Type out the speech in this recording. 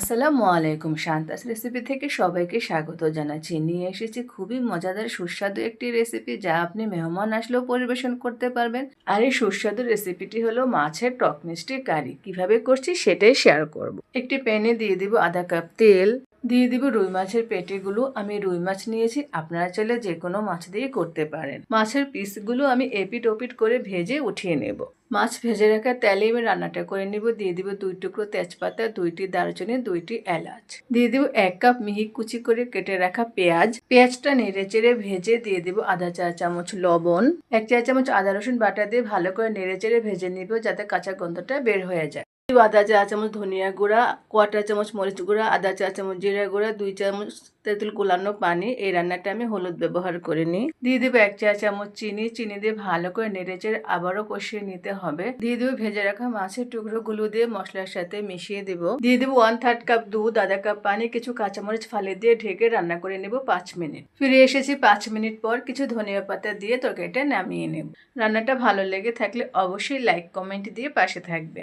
আসসালামু আলাইকুম। শান্তাস রেসিপি থেকে সবাইকে স্বাগত জানাচ্ছি। নিয়ে এসেছি খুবই মজাদার সুস্বাদু একটি রেসিপি, যা আপনি মেহমান আসলেও পরিবেশন করতে পারবেন। আর এই সুস্বাদু রেসিপিটি হলো মাছের টক মিষ্টি কারি। কিভাবে করছি সেটাই শেয়ার করব। একটি প্যানে দিয়ে দিব আধা কাপ তেল, দিয়ে দিব রুই মাছের পেটিগুলো। আমি রুই মাছ নিয়েছি, আপনারা চাইলে যে কোনো মাছ দিয়ে করতে পারেন। মাছের পিসগুলো আমি এপিট ওপিট করে ভেজে উঠিয়ে নেব। মাছ ভেজে রাখা তেলে আমি রান্নাটা করে নিব। দিয়ে দিব 2 টুকরো তেজপাতা, 2টি দারুচিনি, 2টি এলাচ। দিয়ে দিব 1 কাপ মিহি কুচি করে কেটে রাখা পেঁয়াজ। পেঁয়াজটা নেড়ে চেড়ে ভেজে দিয়ে দিব আধা চা চামচ লবণ, 1 চা চামচ আদা রসুন বাটা দিয়ে ভালো করে নেড়ে চেড়ে ভেজে নিব, যাতে কাঁচা গন্ধটা বের হয়ে যায়। আধা চা চামচ ধনিয়া গুঁড়া, 1/4 চা চামচ মরিচ গুঁড়া, আধা চা চামচ জিরা গুঁড়া, 2 চামচ তেঁতুল কুলানো পানি। এই রান্নাটা আমি হলুদ ব্যবহার করিনি। দিয়ে দেবো 1 চা চামচ চিনি। চিনি দিয়ে ভালো করে নেড়েচেড়ে আবারও কষিয়ে নিতে হবে। দিয়ে দেবো ভেজে রাখা মাছের টুকরোগুলো দিয়ে মশলার সাথে মিশিয়ে দেবো। দিয়ে দেবো 1/3 কাপ দুধ, আধা কাপ পানি, কিছু কাঁচামরিচ ফালি দিয়ে ঢেকে রান্না করে নেব 5 মিনিট। ফিরে এসেছি 5 মিনিট পর। কিছু ধনিয়া পাতা দিয়ে তরকারিটা নামিয়ে নেব। রান্নাটা ভালো লেগে থাকলে অবশ্যই লাইক কমেন্ট দিয়ে পাশে থাকবেন।